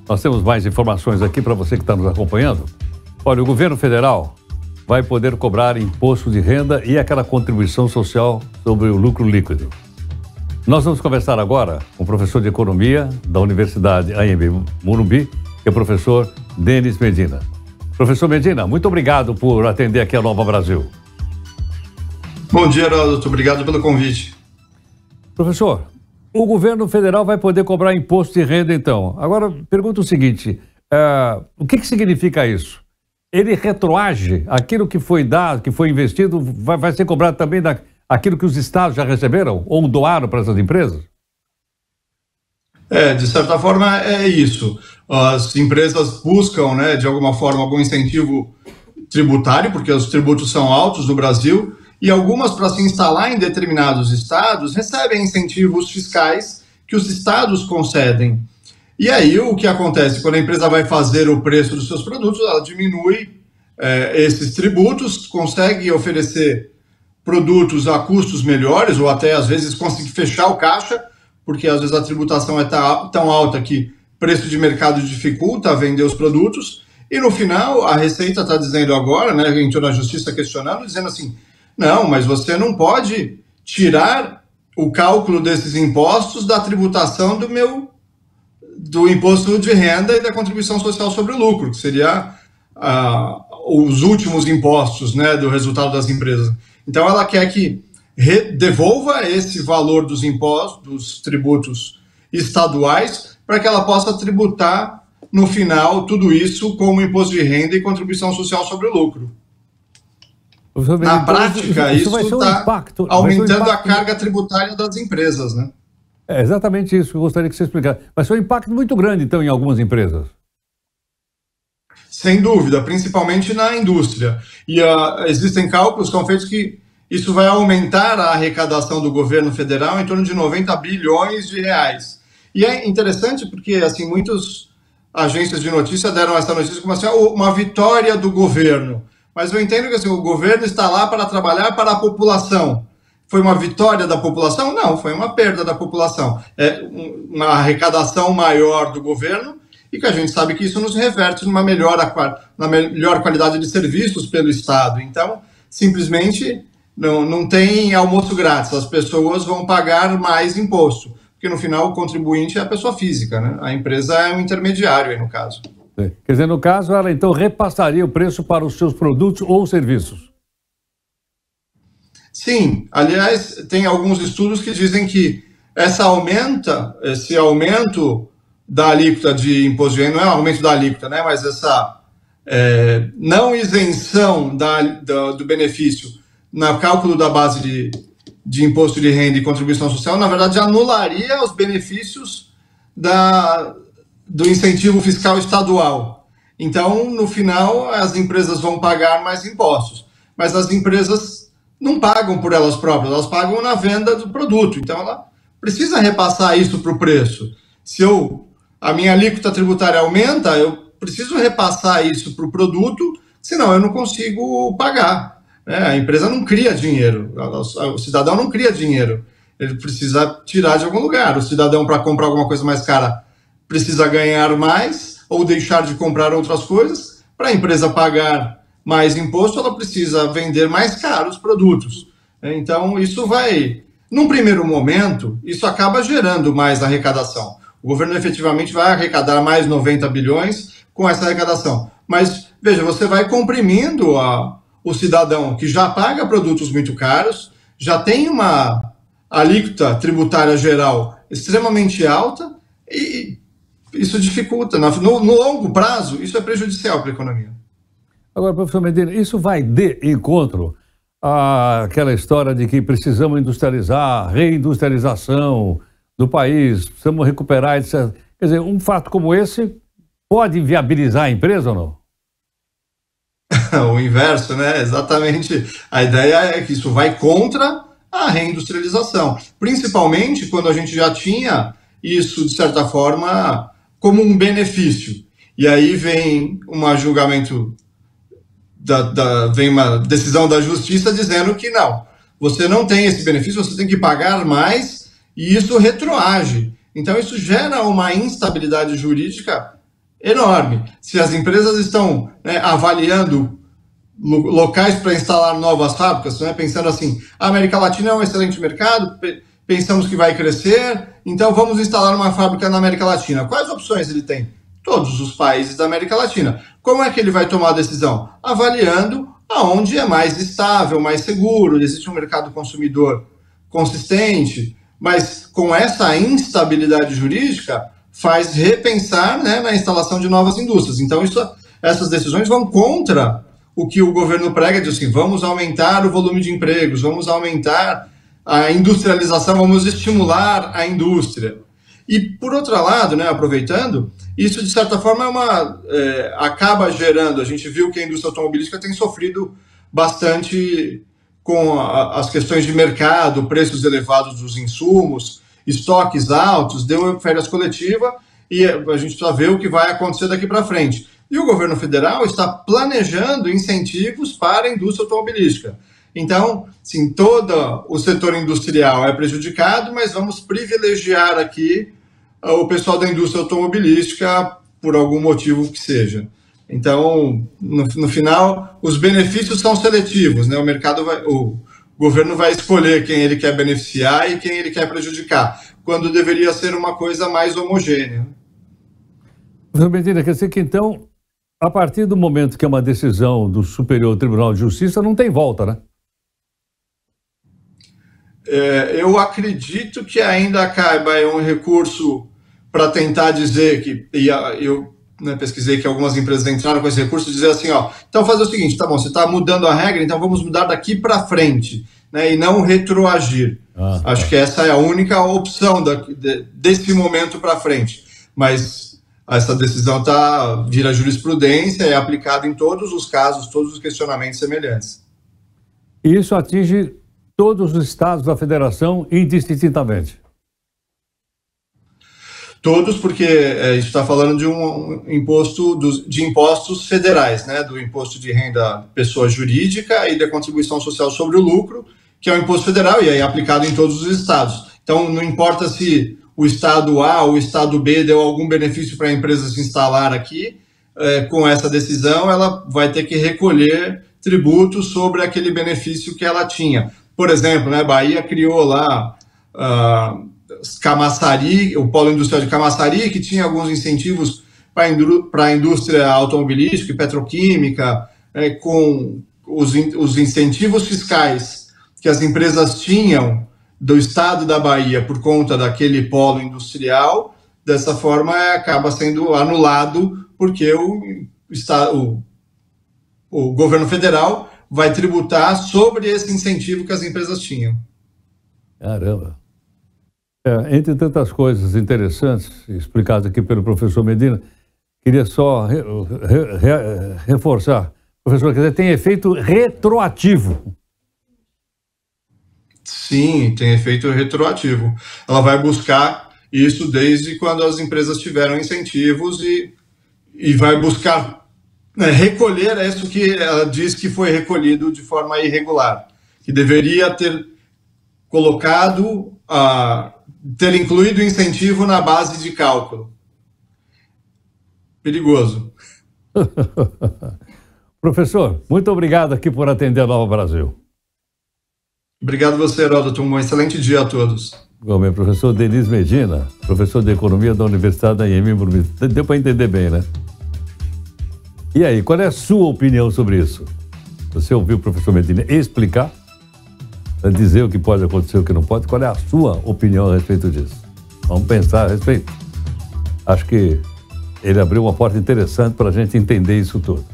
Nós temos mais informações aqui para você que está nos acompanhando. Olha, o governo federal vai poder cobrar imposto de renda e aquela contribuição social sobre o lucro líquido. Nós vamos conversar agora com o professor de Economia da Universidade AMB Morumbi, que é o professor Denis Medina. Professor Medina, muito obrigado por atender aqui a Nova Brasil. Bom dia, Heródoto. Obrigado pelo convite. Professor, o governo federal vai poder cobrar imposto de renda, então. Agora, pergunto o seguinte, o que significa isso? Ele retroage aquilo que foi dado, que foi investido, vai ser cobrado também aquilo que os estados já receberam ou doaram para essas empresas? De certa forma é isso. As empresas buscam, de alguma forma, algum incentivo tributário, porque os tributos são altos no Brasil, e algumas, para se instalar em determinados estados, recebem incentivos fiscais que os estados concedem. E aí o que acontece? Quando a empresa vai fazer o preço dos seus produtos, ela diminui esses tributos, consegue oferecer produtos a custos melhores, ou até às vezes conseguir fechar o caixa, porque às vezes a tributação é tão alta que preço de mercado dificulta vender os produtos, e no final a Receita está dizendo agora, entrou na Justiça questionando, dizendo assim, não, mas você não pode tirar o cálculo desses impostos da tributação do imposto de renda e da contribuição social sobre o lucro, que seria os últimos impostos, do resultado das empresas. Então ela quer que devolva esse valor dos impostos, dos tributos estaduais, para que ela possa tributar no final tudo isso como imposto de renda e contribuição social sobre o lucro. Na prática, isso está aumentando a carga tributária das empresas, É exatamente isso que eu gostaria que você explicasse. Vai ser um impacto muito grande, então, em algumas empresas. Sem dúvida, principalmente na indústria. E existem cálculos que são feitos que isso vai aumentar a arrecadação do governo federal em torno de 90 bilhões de reais. E é interessante porque, assim, muitas agências de notícia deram essa notícia como assim, uma vitória do governo. Mas eu entendo que assim, o governo está lá para trabalhar para a população. Foi uma vitória da população? Não, foi uma perda da população. É uma arrecadação maior do governo e que a gente sabe que isso nos reverte na melhor qualidade de serviços pelo Estado. Então, simplesmente, não tem almoço grátis. As pessoas vão pagar mais imposto, porque no final o contribuinte é a pessoa física, A empresa é um intermediário aí no caso. Quer dizer, no caso, ela então repassaria o preço para os seus produtos ou serviços? Sim, aliás, tem alguns estudos que dizem que esse aumento da alíquota de imposto de renda, não é um aumento da alíquota, mas essa não isenção do benefício no cálculo da base de imposto de renda e contribuição social, na verdade, anularia os benefícios do incentivo fiscal estadual. Então, no final, as empresas vão pagar mais impostos, mas as empresas não pagam por elas próprias, elas pagam na venda do produto. Então, ela precisa repassar isso para o preço. Se a minha alíquota tributária aumenta, eu preciso repassar isso para o produto, senão eu não consigo pagar. A empresa não cria dinheiro, o cidadão não cria dinheiro, ele precisa tirar de algum lugar. O cidadão, para comprar alguma coisa mais cara, precisa ganhar mais ou deixar de comprar outras coisas. Para a empresa pagar mais imposto, ela precisa vender mais caro os produtos. Então, isso num primeiro momento, isso acaba gerando mais arrecadação. O governo efetivamente vai arrecadar mais 90 bilhões com essa arrecadação. Mas, veja, você vai comprimindo o cidadão que já paga produtos muito caros, já tem uma alíquota tributária geral extremamente alta e isso dificulta. No longo prazo, isso é prejudicial para a economia. Agora, professor Medina, isso vai de encontro àquela história de que precisamos industrializar, reindustrialização do país, precisamos recuperar, etc. Quer dizer, um fato como esse pode viabilizar a empresa ou não? O inverso, Exatamente. A ideia é que isso vai contra a reindustrialização, principalmente quando a gente já tinha isso, de certa forma, como um benefício. E aí vem julgamento, vem uma decisão da justiça dizendo que não, você não tem esse benefício, você tem que pagar mais, e isso retroage. Então isso gera uma instabilidade jurídica enorme. Se as empresas estão, né, avaliando locais para instalar novas fábricas, né, pensando assim, a América Latina é um excelente mercado, pensamos que vai crescer, então vamos instalar uma fábrica na América Latina. Quais opções ele tem? Todos os países da América Latina. Como é que ele vai tomar a decisão? Avaliando aonde é mais estável, mais seguro, existe um mercado consumidor consistente, mas com essa instabilidade jurídica faz repensar, né, na instalação de novas indústrias. Então essas decisões vão contra o que o governo prega, de assim, vamos aumentar o volume de empregos, vamos aumentar a industrialização, vamos estimular a indústria. E, por outro lado, né, aproveitando, isso, de certa forma, acaba gerando... A gente viu que a indústria automobilística tem sofrido bastante com as questões de mercado, preços elevados dos insumos, estoques altos, deu férias coletiva e a gente precisa ver o que vai acontecer daqui para frente. E o governo federal está planejando incentivos para a indústria automobilística. Então, sim, todo o setor industrial é prejudicado, mas vamos privilegiar aqui o pessoal da indústria automobilística por algum motivo que seja. Então, no final, os benefícios são seletivos, né? O governo vai escolher quem ele quer beneficiar e quem ele quer prejudicar, quando deveria ser uma coisa mais homogênea. Professor Medina, quer dizer que, então, a partir do momento que é uma decisão do Superior Tribunal de Justiça, não tem volta, né? Eu acredito que ainda caiba um recurso para tentar dizer que... Eu pesquisei que algumas empresas entraram com esse recurso, dizer assim, então fazer o seguinte, tá bom, você está mudando a regra, então vamos mudar daqui para frente, né, e não retroagir. Acho que essa é a única opção desse momento para frente. Mas essa decisão vira jurisprudência, é aplicada em todos os casos, todos os questionamentos semelhantes. E isso atinge todos os estados da federação indistintamente? Todos, porque a gente está falando de um imposto de impostos federais, né? Do imposto de renda pessoa jurídica e da contribuição social sobre o lucro, que é um imposto federal e é aplicado em todos os estados. Então, não importa se o estado A ou o estado B deu algum benefício para a empresa se instalar aqui, com essa decisão, ela vai ter que recolher tributos sobre aquele benefício que ela tinha. Por exemplo, né, Bahia criou lá Camaçari, o polo industrial de Camaçari, que tinha alguns incentivos para a indústria automobilística e petroquímica, com os incentivos fiscais que as empresas tinham do estado da Bahia por conta daquele polo industrial. Dessa forma, acaba sendo anulado, porque o governo federal vai tributar sobre esse incentivo que as empresas tinham. Caramba. Entre tantas coisas interessantes explicadas aqui pelo professor Medina, queria só reforçar. Professor, quer dizer, tem efeito retroativo. Sim, tem efeito retroativo. Ela vai buscar isso desde quando as empresas tiveram incentivos e vai buscar recolher isso que ela diz que foi recolhido de forma irregular, que deveria ter colocado, ter incluído o incentivo na base de cálculo. Perigoso. Professor, muito obrigado aqui por atender a Nova Brasil. Obrigado a você, Heródoto. Um excelente dia a todos. Igualmente, professor Denis Medina, professor de Economia da Universidade da IEM Morumbi. Deu para entender bem, né? E aí, qual é a sua opinião sobre isso? Você ouviu o professor Medina explicar, dizer o que pode acontecer e o que não pode? Qual é a sua opinião a respeito disso? Vamos pensar a respeito. Acho que ele abriu uma porta interessante para a gente entender isso tudo.